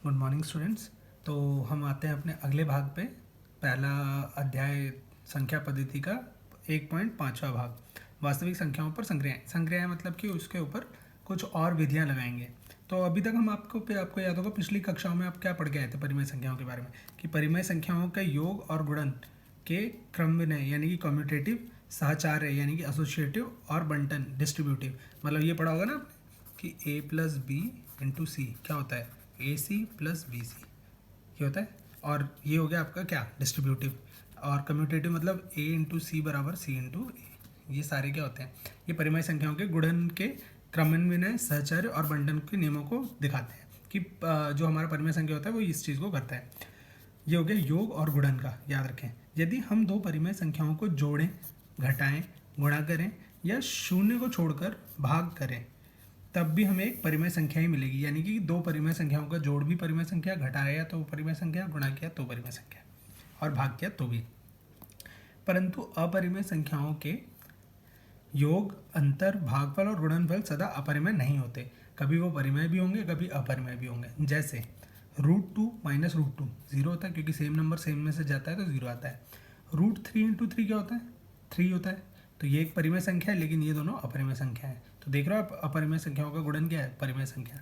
Good morning students. तो हम आते हैं अपने अगले भाग पे। पहला अध्याय संख्या पद्धति का 1.5वां भाग, वास्तविक संख्याओं पर संक्रियाएं। संक्रियाएं मतलब कि उसके ऊपर कुछ और विधियां लगाएंगे। तो अभी तक हम आपको याद होगा, पिछली कक्षाओं में आप क्या पढ़ के आए थे परिमेय संख्याओं के बारे में, कि परिमेय संख्याओं का योग और गुणन के क्रम विनय यानी कि कम्यूटेटिव, सहचार्य यानी कि एसोसिएटिव, और बंटन डिस्ट्रीब्यूटिव। मतलब ये पढ़ा होगा ना कि a प्लस बी इंटू सी क्या होता है, ए सी प्लस बी सी ये होता है। और ये हो गया आपका क्या, डिस्ट्रीब्यूटिव। और कम्यूटेटिव मतलब a इंटू सी बराबर सी इंटू ए। ये सारे क्या होते हैं, ये परिमेय संख्याओं के गुणन के क्रमन्वय, सहचर्य और बंटन के नियमों को दिखाते हैं कि जो हमारा परिमेय संख्या होता है वो इस चीज़ को करता है। ये हो गया योग और गुणन का। याद रखें, यदि हम दो परिमेय संख्याओं को जोड़ें, घटाएं, गुणा करें या शून्य को छोड़कर भाग करें, तब भी हमें एक परिमेय संख्या ही मिलेगी। यानी कि दो परिमेय संख्याओं का जोड़ भी परिमेय संख्या, घटाया तो परिमेय संख्या, गुणा किया तो परिमेय संख्या, और भाग किया तो भी। परंतु अपरिमेय संख्याओं के योग, अंतर, भागफल और गुणनफल सदा अपरिमेय नहीं होते। कभी वो परिमेय भी होंगे, कभी अपरिमेय भी होंगे। जैसे √2 माइनस √2 जीरो होता है, क्योंकि सेम नंबर सेम में से जाता है तो जीरो आता है। √3 इंटू 3 क्या होता है, 3 होता है। तो ये एक परिमेय संख्या है, लेकिन ये दोनों अपरिमेय संख्या है। तो देख रहे हो आप, अपरिमेय संख्याओं का गुणन क्या है, परिमेय संख्या।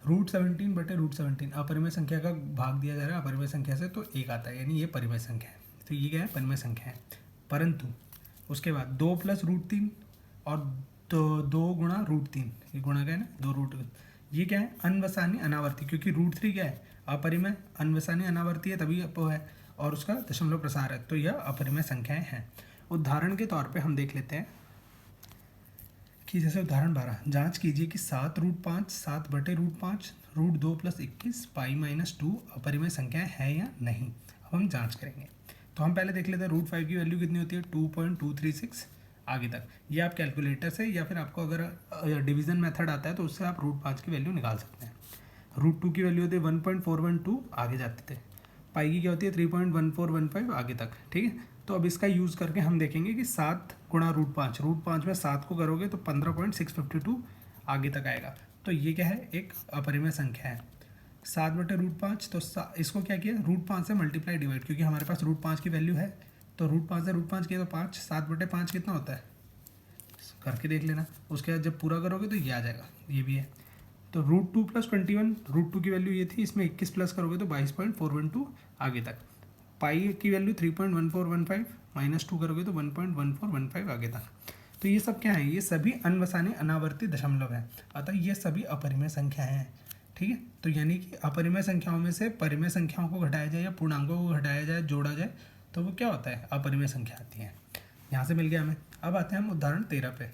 √17 बटे √17 अपरिमेय संख्या का भाग दिया जा रहा है अपरिमेय संख्या से, तो एक आता है, यानी ये परिमेय संख्या है। तो ये क्या है, परिमेय संख्या है। परंतु उसके बाद 2 प्लस √3 और 2 गुणा √3, ये गुणा क्या है ना, 2 रूट, ये क्या है, अनवसानी अनावर्ती, क्योंकि √3 क्या है, अपरिमेय, अनवसानी अनावर्ती है तभी वो है, और उसका दशमलव प्रसार है, तो यह अपरिमेय संख्याएं हैं। उदाहरण के तौर पे हम देख लेते हैं कि जैसे उदाहरण 12, जांच कीजिए कि 7√5 7 बटे √5 √2 प्लस 21 पाई माइनस 2 अपरिमेय संख्याएं हैं या नहीं। अब हम जांच करेंगे। तो हम पहले देख लेते हैं √5 की वैल्यू कितनी होती है, 2.236 आगे तक। ये आप कैलकुलेटर से या फिर आपको अगर डिवीजन मेथड आता है तो उससे आप √5 की वैल्यू निकाल सकते हैं। √2 की वैल्यू होती है 1.412 आगे जाते थे। पाई की क्या होती है 3.1415 आगे तक, ठीक है। तो अब इसका यूज़ करके हम देखेंगे कि 7 गुणा √5, √5 में 7 को करोगे तो 15.652 आगे तक आएगा। तो ये क्या है, एक अपरिमेय संख्या है। 7 बटे √5, तो इसको क्या किया, √5 से मल्टीप्लाई डिवाइड, क्योंकि हमारे पास √5 की वैल्यू है, तो √5 से √5 किया तो 5, 7 बटे 5 कितना होता है, करके देख लेना। उसके बाद जब पूरा करोगे तो ये आ जाएगा, ये भी है। तो √2 प्लस 21, √2 की वैल्यू ये थी, इसमें 21 प्लस करोगे तो 22.412 आगे तक। पाई की वैल्यू 3.1415 माइनस 2 करोगे तो 1.1415 आगे तक। तो ये सब क्या है, ये सभी अनवसानी अनावर्ती दशमलव है, अतः ये सभी अपरिमेय संख्याएं हैं, ठीक है। तो यानी कि अपरिमेय संख्याओं में से परिमेय संख्याओं को घटाया जाए या पूर्णांकों को घटाया जाए, जोड़ा जाए, तो वो क्या होता है, अपरिमेय संख्या आती है। यहाँ से मिल गया हमें। अब आते हैं हम उदाहरण 13 पे।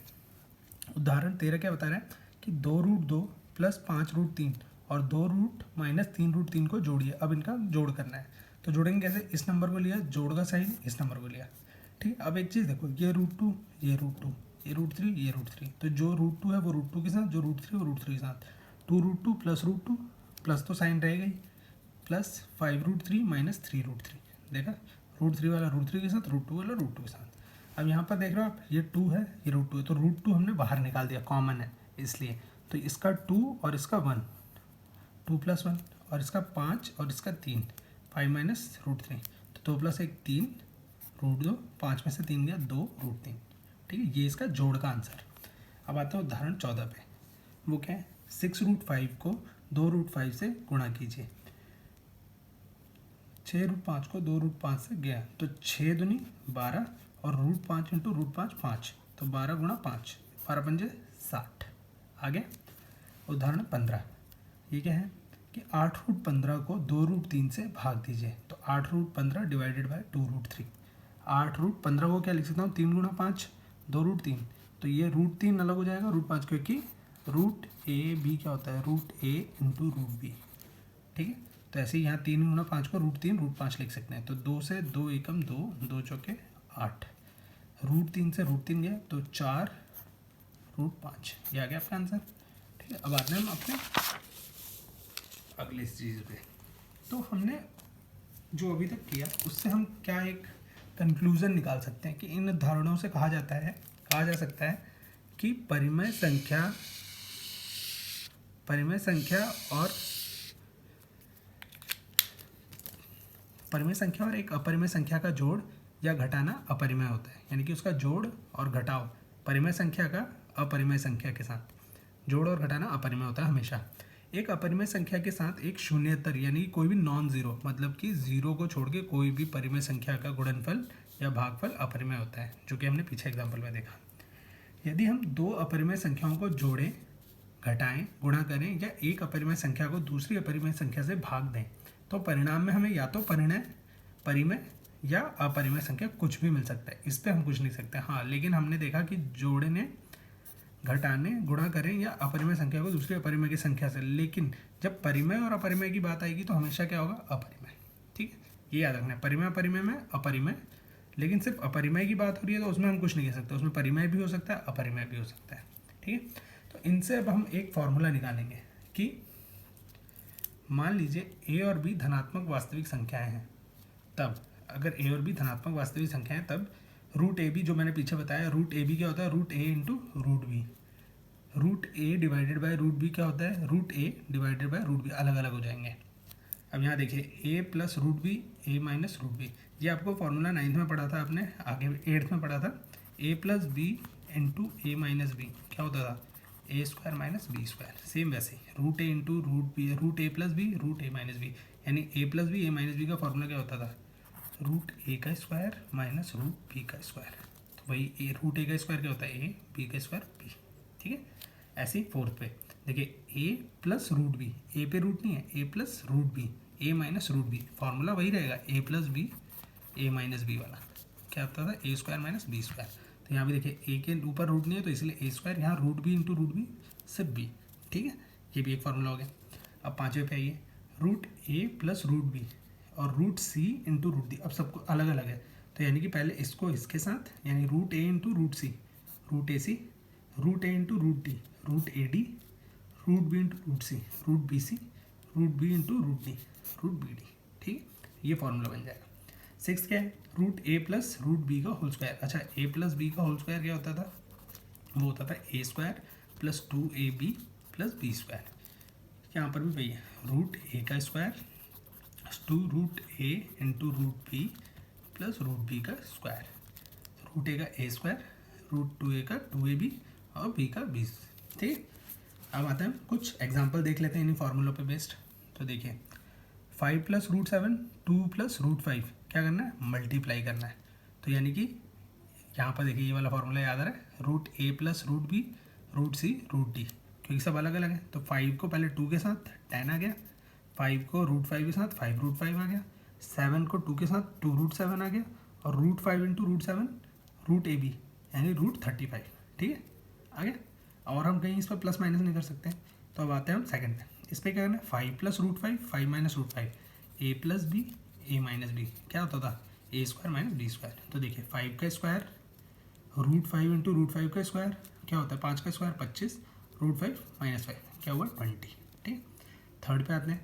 उदाहरण 13 क्या बता रहा है कि 2√2 प्लस 5√3 और 2 माइनस 3√3 को जोड़िए। अब इनका जोड़ करना है, तो जोड़ेंगे कैसे, इस नंबर को लिया, जोड़ का साइन इस नंबर को लिया, ठीक। अब एक चीज़ देखो, ये √2, ये √2, ये √3, ये √3, तो जो √2 है वो √2 के साथ, जो √3 वो √3 के साथ, 2√2 प्लस √2 प्लस तो साइन रहेगा ही, प्लस 5√3 माइनस 3√3, देखा, √3 वाला √3 के साथ, √2 वाला √2 के साथ। अब यहाँ पर देख रहे हो आप, ये 2 है, ये √2 है, तो √2 हमने बाहर निकाल दिया, कॉमन है इसलिए। तो इसका 2 और इसका 1, 2 प्लस 1, और इसका 5 और इसका 3, 5 माइनस √3, तो 2 प्लस 1 3, √2, 5 में से 3 गया 2, √3, ठीक है। ये इसका जोड़ का आंसर। अब आता है उदाहरण 14 पे। वो क्या है, 6√5 को 2√5 से गुणा कीजिए। 6√5 को 2√5 से गया तो 6 दूनी 12, और √5 इंटू √5 5, तो 12 गुणा 5, 12 पंजे 60 आगे। उदाहरण 15, ये क्या है कि 8√15 को 2√3 से भाग दीजिए। तो 8√15 डिवाइडेड बाय 2√3। 8√15 को क्या लिख सकता हूँ, 3 गुणा 5, 2√3, तो ये √3 अलग हो जाएगा √5, क्योंकि √a b क्या होता है, √a इंटू √b, ठीक है। तो ऐसे ही यहाँ 3 गुणा 5 को √3 √5 लिख सकते हैं। तो 2 से 2 एकम 2, 2 चौके 8, √3 से √3 गया तो 4 √5, ये आ गया आपका आंसर, ठीक है। अब आते हैं हम अपने अगले चीज़ पे। तो हमने जो अभी तक किया उससे हम क्या एक कंक्लूजन निकाल सकते हैं कि इन उदाहरणों से कहा जा सकता है कि परिमेय संख्या और परिमेय संख्या और एक अपरिमेय संख्या का जोड़ या घटाना अपरिमेय होता है, यानी कि उसका जोड़ और घटाव परिमेय संख्या का अपरिमेय संख्या के साथ, जोड़ और घटाना अपरिमेय होता है हमेशा। एक अपरिमेय संख्या के साथ एक शून्येतर यानी कोई भी नॉन जीरो, मतलब कि जीरो को छोड़ के कोई भी परिमेय संख्या का गुणनफल या भागफल अपरिमेय होता है, जो कि हमने पीछे एग्जाम्पल में देखा। यदि हम दो अपरिमेय संख्याओं को जोड़ें, घटाएं, गुणा करें या एक अपरिमेय संख्या को दूसरी अपरिमेय संख्या से भाग दें, तो परिणाम में हमें या तो परिमेय या अपरिमेय संख्या कुछ भी मिल सकता है। इस पर हम कुछ नहीं सकते। हाँ, लेकिन हमने देखा कि जोड़ने, घटाने, गुणा करें या अपरिमेय संख्या को दूसरी अपरिमेय की संख्या से, लेकिन जब परिमेय और अपरिमेय की बात आएगी तो हमेशा क्या होगा? अपरिमेय। ठीक है, ये याद रखना है। परिमेय अपरिमेय में अपरिमेय, लेकिन सिर्फ अपरिमेय की बात हो रही है तो उसमें हम कुछ नहीं कह सकते, उसमें परिमेय भी हो सकता है, अपरिमेय भी हो सकता है। ठीक है, तो इनसे अब हम एक फॉर्मूला निकालेंगे कि मान लीजिए ए और बी धनात्मक वास्तविक संख्याएं हैं, तब अगर ए और बी धनात्मक वास्तविक संख्याएं तब रूट ए बी, जो मैंने पीछे बताया, रूट ए बी क्या होता है? Root A into root B. Root A divided by root B क्या होता है? Root A divided by root B. अलग अलग हो जाएंगे। अब यहाँ देखिए, A plus root B, A minus root B. ये आपको फॉर्मूला 9th में पढ़ा था आपने, आगे 8th में पढ़ा था। A plus B into A minus B क्या होता था? A square minus B square. Same वैसे ही root A into root B, root A plus B, root A minus B, यानी A plus B, A minus B का formula क्या होता था? रूट ए का स्क्वायर माइनस रूट बी का square. तो वही ए, रूट ए का स्क्वायर क्या होता है? ए, बी का स्क्वायर बी। ठीक है, ऐसे ही 4th पे देखिए, ए प्लस रूट बी, ए पे रूट नहीं है, ए plus root B, A minus root B, formula वही रहेगा, ए plus B, A minus B वाला। क्या होता था? A square minus B square. तो यहाँ भी देखिए, ए के ऊपर रूट नहीं है तो इसलिए ए स्क्वायर, यहाँ root B into root B सिर्फ बी। ठीक है, ये भी एक फॉर्मूला हो गया। अब 5वें पे आइए, root A plus root B और रूट सी इंटू रूट डी। अब सबको अलग अलग है, तो यानी कि पहले इसको इसके साथ, यानी root A into root C, root A C, root A into root D, root A D, root B into root C, root B C, root B into root D, root B D. ठीक है, ये formula बन जाएगा। 6 क्या है? Root A plus root B का whole square. अच्छा, A plus B का होल स्क्वायर क्या होता था? वो होता था A square plus 2ab plus B square. यहाँ पर भी वही है, रूट ए का square two root A into root B plus root B का स्क्वायर। रूट ए का ए स्क्वायर, रूट 2a का 2ab और b का b। ठीक, अब आते हैं कुछ एग्जांपल देख लेते हैं इन्हीं फॉर्मूलों पे बेस्ड। तो देखिए, 5 प्लस रूट 7, 2 प्लस रूट 5 क्या करना है? मल्टीप्लाई करना है। तो यानी कि यहाँ पर देखिए, ये वाला फॉर्मूला याद आ रहा है, root A plus root B, root C, root D, क्योंकि सब अलग अलग है। तो 5 को पहले 2 के साथ 10 आ गया, 5 को रूट 5 के साथ 5 रूट 5 आ गया, 7 को 2 के साथ 2 रूट 7 आ गया, और root 5 into root 7 root A B, यानी रूट 35। ठीक है, आ गया। और हम कहीं इस पर प्लस माइनस नहीं कर सकते, तो अब आते हैं हम सेकंड पे। इस पर क्या करना है? 5 plus root 5, 5 minus root 5, A plus B, A minus B क्या होता था? A square minus B square. तो देखिए, 5 का स्क्वायर रूट 5 इंटू रूट 5 का स्क्वायर क्या होता है? 5 का स्क्वायर 25, रूट 5 माइनस 5 क्या हुआ? 20। ठीक, थर्ड पे आते हैं,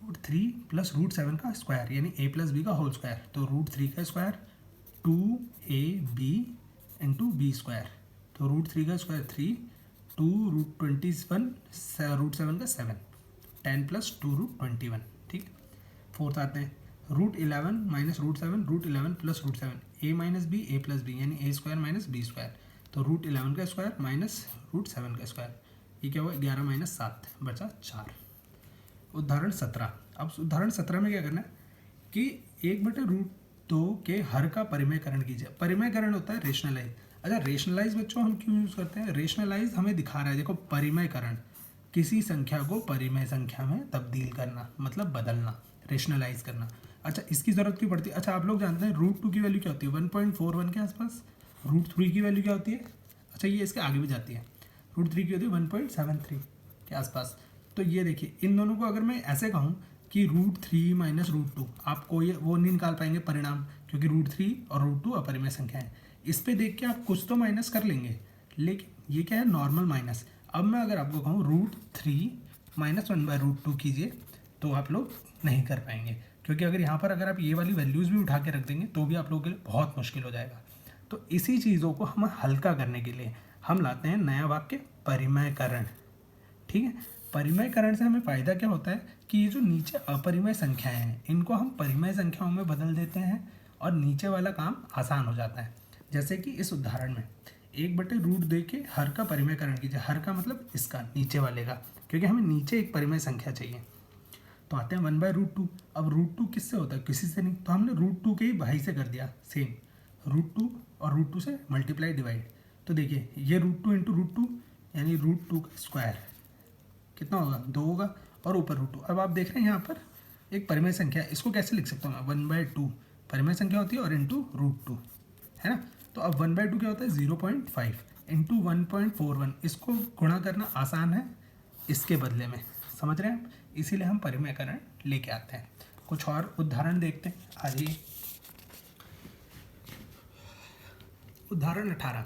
रूट 3 प्लस रूट 7 का स्क्वायर, यानी ए प्लस बी का होल स्क्वायर। तो रूट 3 का square 2ab into B square. तो रूट 3 का स्क्वायर 3, 2 रूट 21, रूट 7 का 7, 10 प्लस 2 रूट 21। ठीक, फोर्थ आते हैं, root 11 minus root 7, root 11 plus root 7, A minus B, A plus B, यानी A square minus B square. तो रूट 11 का स्क्वायर माइनस रूट 7 का स्क्वायर, ये क्या हुआ? 11 माइनस 7 बचा 4। उदाहरण 17। अब उदाहरण 17 में क्या करना है कि 1/√2 के हर का परिमेयकरण कीजिए। परिमेयकरण होता है रेशनलाइज। अच्छा, रेशनलाइज बच्चों हम क्यों यूज़ करते हैं? रेशनलाइज हमें दिखा रहा है, देखो, परिमेयकरण किसी संख्या को परिमेय संख्या में तब्दील करना, मतलब बदलना, रेशनलाइज करना। अच्छा, इसकी ज़रूरत क्यों पड़ती है? अच्छा, आप लोग जानते हैं रूट 2 की वैल्यू क्या होती है? 1.41 के आसपास। रूट 3 की वैल्यू क्या होती है? अच्छा, ये इसके आगे भी जाती है। रूट 3 की होती है 1.73 के आसपास। तो ये देखिए, इन दोनों को अगर मैं ऐसे कहूँ कि रूट 3 माइनस रूट 2, आपको ये वो नहीं निकाल पाएंगे परिणाम, क्योंकि रूट 3 और रूट 2 अपरिमेय संख्या है। इस पे देख के आप कुछ तो माइनस कर लेंगे, लेकिन ये क्या है? Normal minus. अब मैं अगर आपको कहूँ रूट 3 माइनस 1/√2 कीजिए, तो आप लोग नहीं कर पाएंगे, क्योंकि अगर यहाँ पर अगर आप ये वाली वैल्यूज़ भी उठा के रख देंगे तो भी आप लोगों के लिए बहुत मुश्किल हो जाएगा। तो इसी चीज़ों को हम हल्का करने के लिए हम लाते हैं नया वाक्य परिमेयकरण। ठीक है, परिमेयकरण से हमें फ़ायदा क्या होता है कि ये जो नीचे अपरिमेय संख्याएं हैं इनको हम परिमेय संख्याओं में बदल देते हैं और नीचे वाला काम आसान हो जाता है। जैसे कि इस उदाहरण में 1/रूट दे के हर का परिमेयकरण कीजिए। हर का मतलब इसका, नीचे वाले का, क्योंकि हमें नीचे एक परिमेय संख्या चाहिए। तो आते हैं 1/√2। अब √2 किससे होता है? किसी से नहीं, तो हमने √2 के ही भाई से कर दिया सेम, √2 और √2 से मल्टीप्लाई डिवाइड। तो देखिए ये √2 इंटू √2 यानी √2 का स्क्वायर कितना होगा? 2 होगा, और ऊपर √2। अब आप देख रहे हैं यहाँ पर एक परिमेय संख्या, इसको कैसे लिख सकता हूँ मैं? 1/2 परिमेय संख्या होती है और इंटू √2, है ना। तो अब 1/2 क्या होता है? 0.5 इंटू 1.41। इसको गुणा करना आसान है इसके बदले में, समझ रहे हैं आप? इसीलिए हम परिमेयकरण लेके आते हैं। कुछ और उदाहरण देखते हैं, आ जाइए। उदाहरण 18,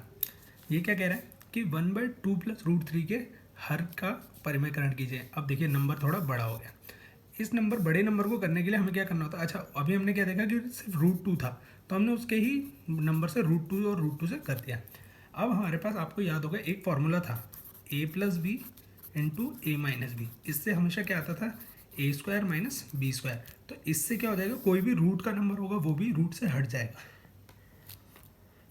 ये क्या कह रहा है कि 1/2 + √3 के हर का परिमेयकरण कीजिए। अब देखिए नंबर थोड़ा बड़ा हो गया। इस बड़े नंबर को करने के लिए हमें क्या करना होता है? अच्छा, अभी हमने क्या देखा कि सिर्फ √2 था, तो हमने उसके ही नंबर से √2 और √2 से कर दिया। अब हमारे पास, आपको याद होगा, एक फॉर्मूला था a + b into a - b। इससे हमेशा क्या आता था? a² - b²। तो इससे क्या हो जाएगा? कोई भी रूट का नंबर होगा वो भी रूट से हट जाएगा।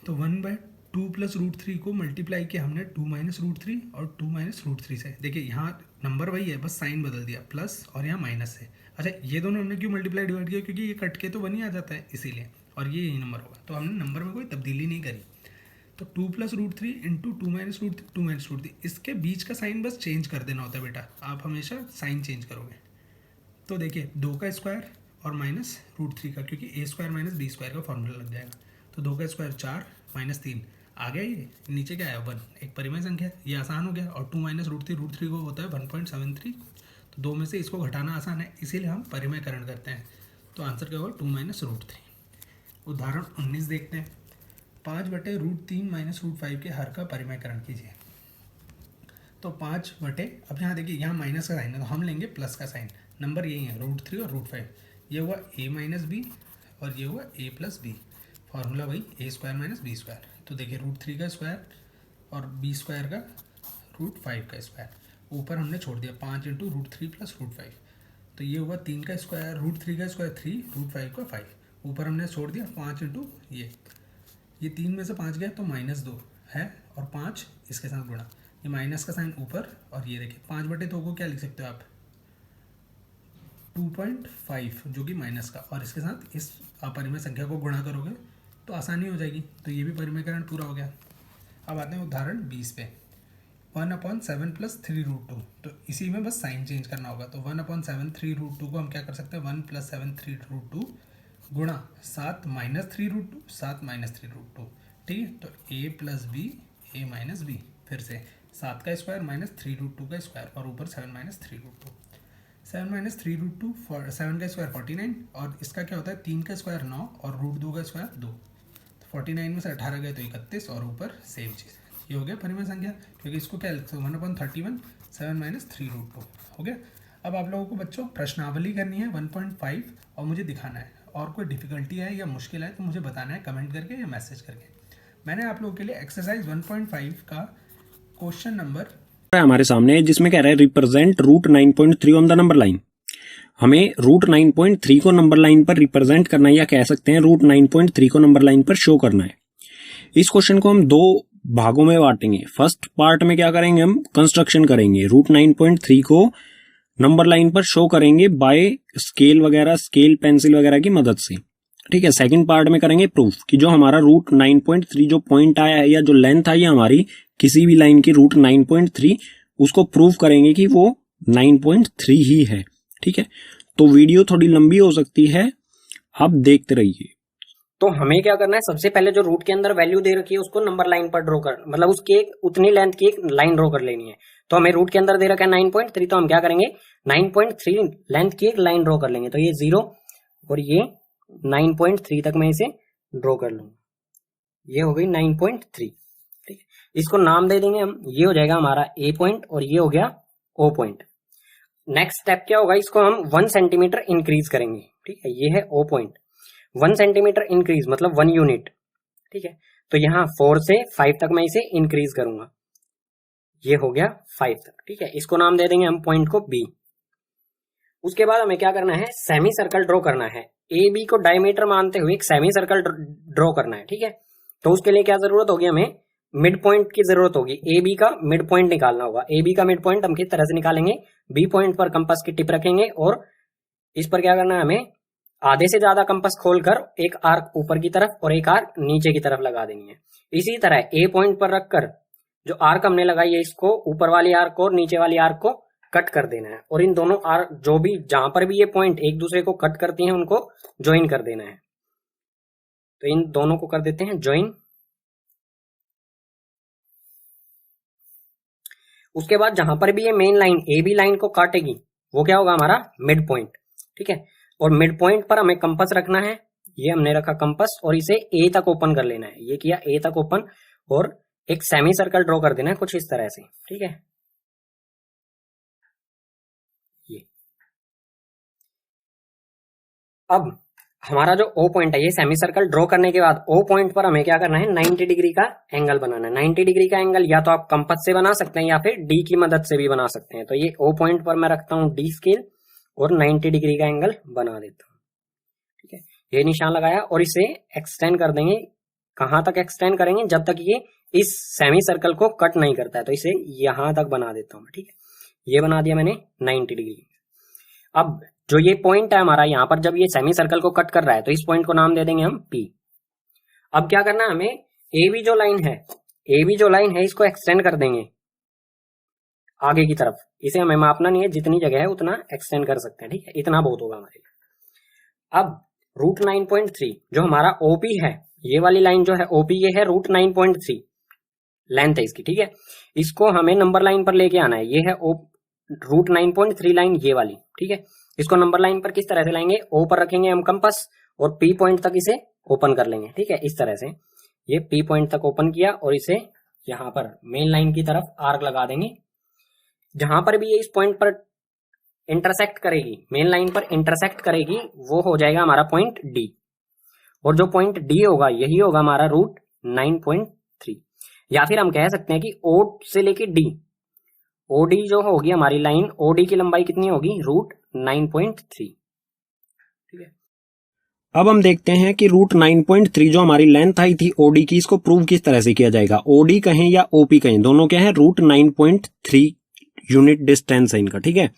तो 1/2 + √3 को मल्टीप्लाई किया हमने 2 - √3 और 2 - √3 से। देखिए यहाँ नंबर वही है, बस साइन बदल दिया, प्लस और यहाँ माइनस है। अच्छा, ये दोनों हमने क्यों मल्टीप्लाई डिवाइड किया? क्योंकि ये कट के तो 1 ही आ जाता है इसीलिए, और ये यही नंबर होगा। तो हमने नंबर में कोई तब्दीली नहीं करी। तो 2 + √3 इंटू 2 - √3, 2 - √3, इसके बीच का साइन बस चेंज कर देना होता है बेटा। आप हमेशा साइन चेंज करोगे। तो देखिए 2 का स्क्वायर और माइनस √3 का, क्योंकि a² - b² का फॉर्मूला लग जाएगा। तो 2 का स्क्वायर 4 - 3 आ गया, ये नीचे क्या आया? 1, एक परिमेय संख्या, ये आसान हो गया। और 2 - √3 को होता है 1.73। तो 2 में से इसको घटाना आसान है, इसीलिए हम परिमेयकरण करते हैं। तो आंसर क्या होगा? 2 - √3। उदाहरण 19 देखते हैं। 5/√3 - √5 के हर का परिमेयकरण कीजिए। तो 5 बटे, अब यहाँ देखिए यहाँ माइनस का साइन है तो हम लेंगे प्लस का साइन। नंबर यही है √3 और √5। ये हुआ a - b और ये हुआ a + b। फार्मूला वही a² - b²। तो देखिए √3 का स्क्वायर और b² का √5 का स्क्वायर। ऊपर हमने छोड़ दिया 5 इंटू √3 + √5। तो ये हुआ 3 का स्क्वायर, √3 का स्क्वायर 3, √5 का 5। ऊपर हमने छोड़ दिया 5 इंटू ये 3 में से 5 गया तो -2 है, और 5 इसके साथ गुणा, ये माइनस का साइन ऊपर, और ये देखिए 5/2 को क्या लिख सकते हो आप? 2.5, जो कि माइनस का, और इसके साथ इस अपरिमेय संख्या को गुणा करोगे तो आसानी हो जाएगी। तो ये भी परिमेयकरण पूरा हो गया। अब आते हैं उदाहरण 20 पे। 1/7 + 3√2। तो इसी में बस साइन चेंज करना होगा। तो 1/7 3√2 को हम क्या कर सकते हैं? 1 + 7 3√2 गुणा 7 - 3√2, 7 - 3√2। ठीक है, तो a + b, a - b, फिर से 7 का स्क्वायर - 3√2 का स्क्वायर, और ऊपर 7 - 3√2। 7 - 3√2, 7 का स्क्वायर 49, और इसका क्या होता है? 3 का स्क्वायर 9 और √2 का स्क्वायर 2। तो 49 में से 18 गए तो 31, और ऊपर सेम चीज़। ये हो गया परिमेय संख्या, क्योंकि इसको क्या लिख सकते हो? 1/31, 7 - 3√2 हो गया। अब आप लोगों को बच्चों प्रश्नावली करनी है 1.5 और मुझे दिखाना है। और कोई डिफिकल्टी है या मुश्किल है तो मुझे बताना है कमेंट करके या मैसेज करके। मैंने आप लोगों के लिए एक्सरसाइज 1.5 का क्वेश्चन नंबर हमारे सामने, जिसमें कह रहा है represent √9.3 on the number line. हमें √9.3 को नंबर लाइन पर रिप्रेजेंट करना है, या कह सकते हैं √9.3 को नंबर लाइन पर शो करना है। इस क्वेश्चन को हम 2 भागों में बांटेंगे। फर्स्ट पार्ट में क्या करेंगे? हम कंस्ट्रक्शन करेंगे, √9.3 को नंबर लाइन पर शो करेंगे बाय स्केल वगैरह, स्केल पेंसिल वगैरह की मदद से। ठीक है। सेकंड पार्ट में करेंगे प्रूफ कि जो हमारा √9.3 जो पॉइंट आया है, या जो लेंथ आई है हमारी किसी भी लाइन की √9.3, उसको प्रूफ करेंगे कि वो 9.3 ही है। ठीक है। तो वीडियो थोड़ी लंबी हो सकती है, आप देखते रहिए। तो हमें क्या करना है? सबसे पहले जो रूट के अंदर वैल्यू दे रखी है उसको नंबर लाइन पर ड्रॉ कर, मतलब उसके उतनी लेंथ की एक लाइन ड्रॉ कर लेनी है। तो हमें रूट के अंदर दे रखा है 9.3, तो हम क्या करेंगे? 9.3 लेंथ की एक लाइन ड्रॉ कर लेंगे। तो ये 0 और ये 9.3 तक मैं इसे ड्रॉ कर लूंगा। ये हो गई 9.3। ठीक है, इसको नाम दे देंगे हम। ये हो जाएगा हमारा A पॉइंट और ये हो गया O पॉइंट। नेक्स्ट स्टेप क्या होगा? इसको हम 1 सेंटीमीटर इंक्रीज करेंगे। ठीक है, ये है O पॉइंट। 1 सेंटीमीटर इंक्रीज मतलब 1 यूनिट। ठीक है, तो यहाँ 4 से 5 तक मैं इसे इंक्रीज करूंगा। ये हो गया 5 तक, ठीक है। इसको नाम दे देंगे हम पॉइंट को बी। उसके बाद हमें क्या करना है, सेमी सर्कल ड्रॉ करना है। ए बी को डायमीटर मानते हुए एक सेमी सर्कल ड्रॉ करना है, ठीक है। तो उसके लिए क्या जरूरत होगी, हमें मिड पॉइंट की जरूरत होगी। ए बी का मिड पॉइंट निकालना होगा। ए बी का मिड पॉइंट हम किस तरह से निकालेंगे, बी पॉइंट पर कंपास की टिप रखेंगे और इस पर क्या करना है, हमें आधे से ज्यादा कंपास खोलकर एक आर्क ऊपर की तरफ और एक आर्क नीचे की तरफ लगा देनी है। इसी तरह ए पॉइंट पर रखकर जो आर्क हमने लगाई है इसको ऊपर वाली आर्क को और नीचे वाली आर्क को कट कर देना है और इन दोनों आर्क जो भी जहां पर भी ये पॉइंट एक दूसरे को कट करती हैं उनको ज्वाइन कर देना है। तो इन दोनों को कर देते हैं ज्वाइन। उसके बाद जहां पर भी ये main line A B line को काटेगी वो क्या होगा, हमारा मिड पॉइंट, ठीक है। और मिड पॉइंट पर हमें कंपास रखना है। ये हमने रखा कंपास और इसे ए तक ओपन कर लेना है। ये किया ए तक ओपन और एक सेमी सर्कल ड्रॉ कर देना है कुछ इस तरह से, ठीक है। ये अब हमारा जो ओ पॉइंट है, ये सेमी सर्कल ड्रॉ करने के बाद ओ पॉइंट पर हमें क्या करना है, 90 डिग्री का एंगल बनाना है। 90 डिग्री का एंगल या तो आप कंपास से बना सकते हैं या फिर डी की मदद से भी बना सकते हैं। तो ये ओ पॉइंट पर मैं रखता हूं डी स्केल और 90 डिग्री का एंगल बना देता हूं, ठीक है। ये निशान लगाया और इसे एक्सटेंड कर देंगे। कहां तक एक्सटेंड करेंगे, जब तक ये इस सेमी सर्कल को कट नहीं करता है। तो इसे यहां तक बना देता हूं, ठीक है। ये बना दिया मैंने 90 डिग्री। अब जो ये पॉइंट है हमारा, यहां पर जब ये सेमी सर्कल को कट कर रहा है तो इस पॉइंट को नाम दे देंगे हम पी। अब क्या करना है हमें, ए बी जो लाइन है, ए बी जो लाइन है इसको एक्सटेंड कर देंगे आगे की तरफ। इसे हमें मापना नहीं है, जितनी जगह है उतना एक्सटेंड कर सकते हैं, ठीक है। इतना बहुत होगा हमारे लिए। अब रूट 9.3 जो हमारा ओपी है, ये वाली लाइन जो है ओपी, ये है रूट 9.3 लेंथ है इसकी, ठीक है। इसको हमें नंबर लाइन पर लेके आना है। ये है रूट 9.3 लाइन, ये वाली, ठीक है। इसको नंबर लाइन पर किस तरह से लाएंगे, ओ पर रखेंगे हम कंपास और पी पॉइंट तक इसे ओपन कर लेंगे, ठीक है। इस तरह से ये पी पॉइंट तक ओपन किया और इसे यहां पर मेन लाइन की तरफ आर्क लगा देंगे। जहां पर भी ये इस पॉइंट पर इंटरसेक्ट करेगी, मेन लाइन पर इंटरसेक्ट करेगी, वो हो जाएगा हमारा पॉइंट डी। और जो पॉइंट डी होगा यही होगा हमारा रूट 9.3। या फिर हम कह सकते हैं कि ओ से लेके डी, ओडी जो होगी हमारी लाइन, ओडी की लंबाई कितनी होगी, रूट 9.3, ठीक है। अब हम देखते हैं कि रूट 9.3 जो हमारी लेंथ आई थी ओडी की, इसको प्रूव किस तरह से किया जाएगा। ओडी कहें या ओपी कहें, दोनों क्या है, रूट 9.3 यूनिट डिस्टेंस है इनका, ठीक है।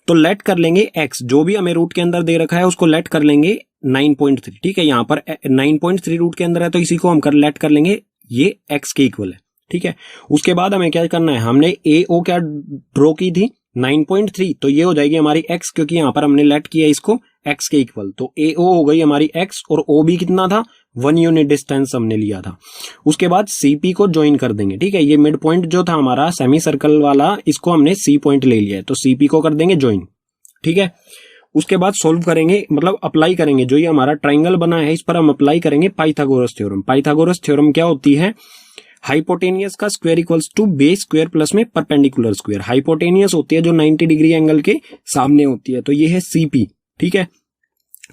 तो लेट कर लेंगे x, जो भी हमें रूट के अंदर दे रखा है उसको लेट कर लेंगे 9.3, ठीक है। यहां पर 9.3 रूट के अंदर है तो इसी को हम लेट कर लेंगे, ये x के इक्वल है, ठीक है। उसके बाद हमें क्या करना है, हमने ए ओ क्या ड्रॉ की थी 9.3, तो ये हो जाएगी हमारी x, क्योंकि यहां पर हमने लेट किया इसको x के इक्वल। तो ए ओ हो गई हमारी x और ओ बी कितना था, 1 यूनिट डिस्टेंस हमने लिया था। उसके बाद सीपी को ज्वाइन कर देंगे, ठीक है। ये मिड पॉइंट जो था हमारा सेमी सर्कल वाला, इसको हमने सी पॉइंट ले लिया है, तो सीपी को कर देंगे ज्वाइन, ठीक है। उसके बाद सोल्व करेंगे, मतलब अप्लाई करेंगे, जो ये हमारा ट्राइंगल बना है इस पर हम अप्लाई करेंगे पाइथागोरस थ्योरम। पाइथागोरस थ्योरम क्या होती है, हाइपोटेनियस का square equals to base square plus में परपेंडिकुलर स्क्वायर। हाइपोटेनियस होती है जो 90 डिग्री एंगल के सामने होती है, तो ये है सीपी, ठीक है।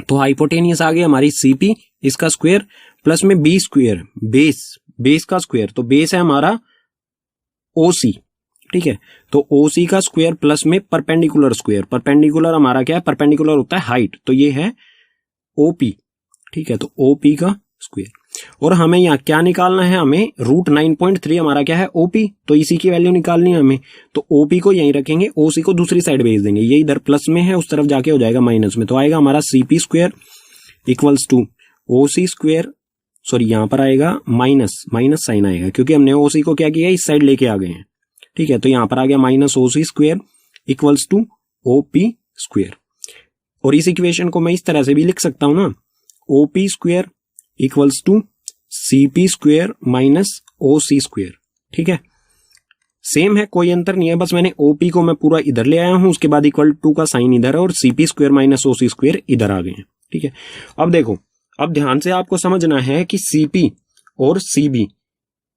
तो हाइपोटेनियस आ गई हमारी सीपी, इसका स्क्वायर प्लस में बी स्क्वायर, बेस का स्क्वायर, तो बेस है हमारा ओसी, ठीक है। तो ओसी का स्क्वायर प्लस में परपेंडिकुलर स्क्वायर, परपेंडिकुलर हमारा क्या है, परपेंडिकुलर होता है हाइट, तो ये है ओपी, ठीक है। तो ओपी का स्क्वायर, और हमें यहाँ क्या निकालना है, हमें रूट 9.3 हमारा क्या है, ओपी, तो इसी की वैल्यू निकालनी है हमें। तो ओपी को यहीं रखेंगे, ओसी को दूसरी साइड भेज देंगे, ये इधर प्लस में है, उस तरफ जाके हो जाएगा माइनस में, तो आएगा हमारा CP square equals to OC square, sorry यहाँ पर आएगा माइनस साइन आएगा, क्योंकि हमने ओसी को क्या किया, इस साइड लेके आ गए हैं, ठीक है। तो यहाँ पर आ गया minus OC square equals to OP square. और इस इक्वेशन को मैं इस तरह से भी लिख सकता हूं ना, OP square equals to CP square minus OC square, ठीक है। सेम है, कोई अंतर नहीं है, बस मैंने ओपी को मैं पूरा इधर ले आया हूं, उसके बाद इक्वल टू का साइन इधर है और CP square minus OC square इधर आ गए हैं, ठीक है। अब देखो, अब ध्यान से आपको समझना है कि सीपी और सीबी,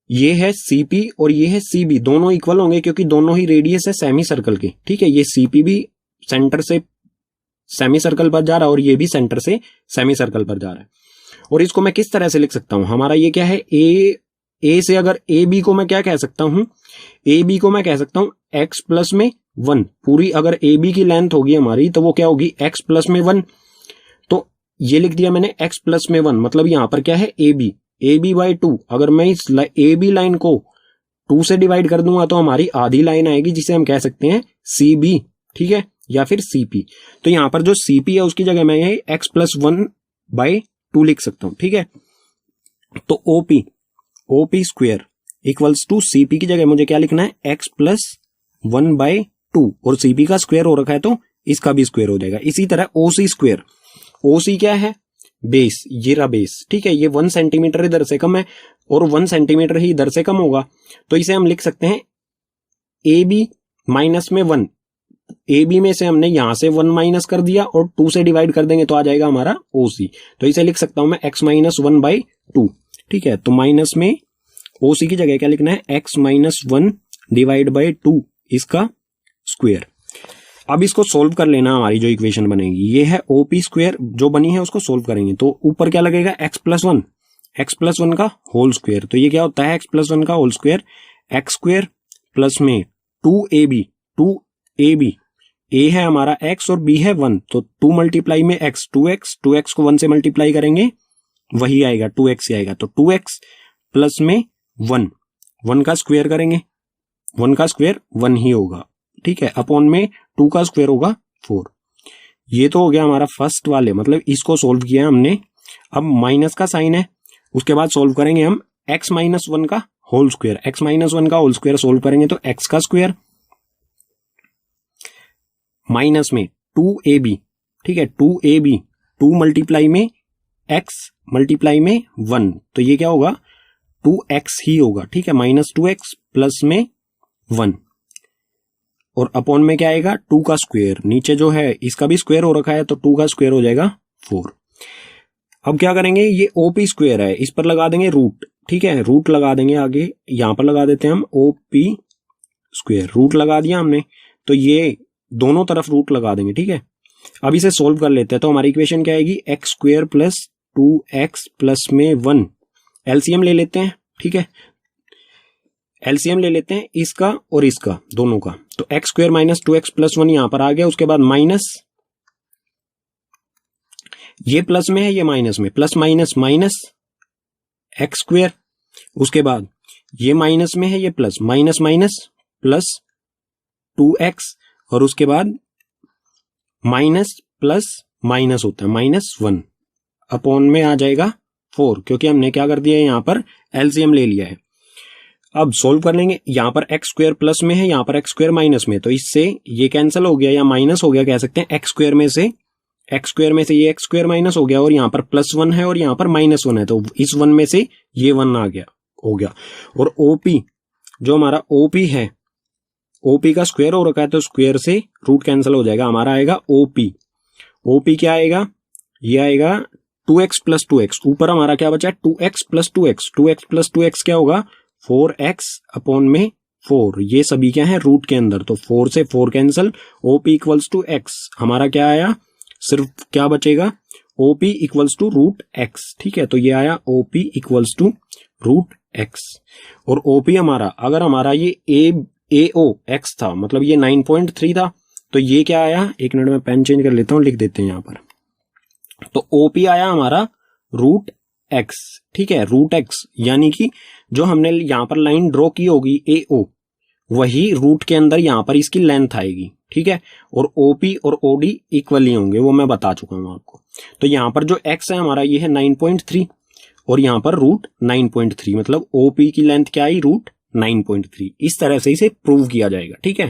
ये है सीपी और ये है सीबी, दोनों इक्वल होंगे क्योंकि दोनों ही रेडियस है सेमी सर्कल के, ठीक है। ये सीपी भी सेंटर से सेमी सर्कल पर जा रहा है और ये भी सेंटर से सेमी सर्कल पर जा रहा है। और इसको मैं किस तरह से लिख सकता हूं, हमारा ये क्या है, ए ए से अगर ए बी को मैं क्या कह सकता हूं, ए बी को मैं कह सकता हूं एक्स प्लस में 1। पूरी अगर ए बी की लेंथ होगी हमारी तो वो क्या होगी, एक्स प्लस में 1। तो ये लिख दिया मैंने एक्स प्लस में 1, मतलब यहां पर क्या है, ए बी बाई 2। अगर मैं इस ए बी लाइन को 2 से डिवाइड कर दूंगा तो हमारी आधी लाइन आएगी, जिसे हम कह सकते हैं सी बी, ठीक है, या फिर सीपी। तो यहां पर जो सीपी है उसकी जगह मैं ये एक्स प्लस 1 बाई 2 लिख सकता हूं, ठीक है। तो OP square equals to CP की जगह मुझे क्या लिखना है, एक्स प्लस 1 बाई 2, और सीपी का स्क्वायर हो रखा है तो इसका भी स्क्वायर हो जाएगा। इसी तरह ओसी स्क्वायर, ओसी क्या है, बेस, ये रहा बेस, ठीक है। ये 1 सेंटीमीटर इधर से कम है और 1 सेंटीमीटर ही इधर से कम होगा, तो इसे हम लिख सकते हैं ए बी माइनस में 1। ए बी में से हमने यहां से 1 माइनस कर दिया और 2 से डिवाइड कर देंगे तो आ जाएगा हमारा ओसी। तो इसे लिख सकता हूं मैं एक्स माइनस 1 बाई 2, ठीक है। तो माइनस में ओसी की जगह क्या लिखना है, एक्स माइनस 1 डिवाइड बाई 2 इसका स्क्वायर। अब इसको सोल्व कर लेना, हमारी जो इक्वेशन बनेगी ये है ओपी स्क्वायर जो बनी है उसको सोल्व करेंगे। तो ऊपर क्या लगेगा, एक्स प्लस 1 का होल स्क्वायर। तो ये क्या होता है, एक्स प्लस 1 का whole square, X square plus में 2ab, ए है हमारा x और b है 1, तो 2 मल्टीप्लाई में x 2x को 1 से मल्टीप्लाई करेंगे वही आएगा 2x ही आएगा। तो 2x प्लस में 1 का स्क्वायर करेंगे, 1 का स्क्वायर 1 ही होगा, ठीक है, अपॉन में 2 का स्क्वायर होगा 4। ये तो हो गया हमारा फर्स्ट वाले, मतलब इसको सोल्व किया हमने। अब माइनस का साइन है, उसके बाद सोल्व करेंगे हम x माइनस 1 का होल स्क्वायर। x माइनस 1 का होल स्क्वायर सोल्व करेंगे तो x का स्क्वायर माइनस में 2ab, ठीक है, 2ab 2 मल्टीप्लाई में x मल्टीप्लाई में 1, तो ये क्या होगा 2x ही होगा, ठीक है, माइनस 2x प्लस में 1 और अपॉन में क्या आएगा 2 का स्क्वायर। नीचे जो है इसका भी स्क्वायर हो रखा है तो 2 का स्क्वायर हो जाएगा 4। अब क्या करेंगे, ये ओपी स्क्वायर है, इस पर लगा देंगे रूट, ठीक है, रूट लगा देंगे, आगे यहां पर लगा देते हैं हम ओपी स्क्वायर, रूट लगा दिया हमने, तो ये दोनों तरफ रूट लगा देंगे, ठीक है। अब इसे सोल्व कर लेते हैं, तो हमारी इक्वेशन क्या आएगी, x square plus 2x plus में 1, एलसीएम ले लेते हैं, ठीक है, एलसीएम ले लेते हैं इसका और इसका दोनों का। तो x square minus 2x plus 1 यहां पर आ गया, उसके बाद माइनस, ये प्लस में है ये माइनस में, plus minus minus x square, उसके बाद ये माइनस में है ये plus, minus minus plus 2x, और उसके बाद माइनस प्लस माइनस होता है -1, अपॉन में आ जाएगा 4, क्योंकि हमने क्या कर दिया है यहां पर एलसीएम ले लिया है। अब सोल्व कर लेंगे, यहां पर एक्स स्क्वायर प्लस में है, यहां पर एक्स स्क्वायर माइनस में, तो इससे ये कैंसिल हो गया या माइनस हो गया कह सकते हैं। एक्स स्क्वायर में से ये एक्स स्क्वायर माइनस हो गया और यहां पर +1 है और यहां पर -1 है, तो इस 1 में से ये 1 आ गया, हो गया। और ओपी जो हमारा ओपी है, ओपी का स्क्वायर हो रखा है तो स्क्वायर से रूट कैंसिल हो जाएगा, हमारा आएगा ओपी क्या आएगा, ये आएगा 2x प्लस 2x, ऊपर हमारा क्या बचा 2x प्लस 2x क्या होगा 4x अपॉन में 4, ये सभी क्या है रूट के अंदर, तो 4 से 4 cancel, OP equals to x, हमारा क्या आया, सिर्फ क्या बचेगा OP equals to root x, ठीक है, तो ये आया OP equals to root x। और ओपी हमारा, अगर हमारा ये AO x था, मतलब ये 9.3 था, तो ये क्या आया, एक मिनट में पेन चेंज कर लेता हूं, लिख देते हैं यहां पर, तो OP आया हमारा रूट x, ठीक है, रूट x, यानी कि जो हमने यहां पर लाइन ड्रॉ की होगी AO, वही रूट के अंदर यहां पर इसकी लेंथ आएगी, ठीक है, और OP और OD इक्वली होंगे, वो मैं बता चुका हूं आपको। तो यहां पर जो x है हमारा ये है 9.3 और यहां पर रूट 9.3, मतलब OP की लेंथ क्या आई, रूट 9.3। इस तरह से इसे प्रूव किया जाएगा, ठीक है।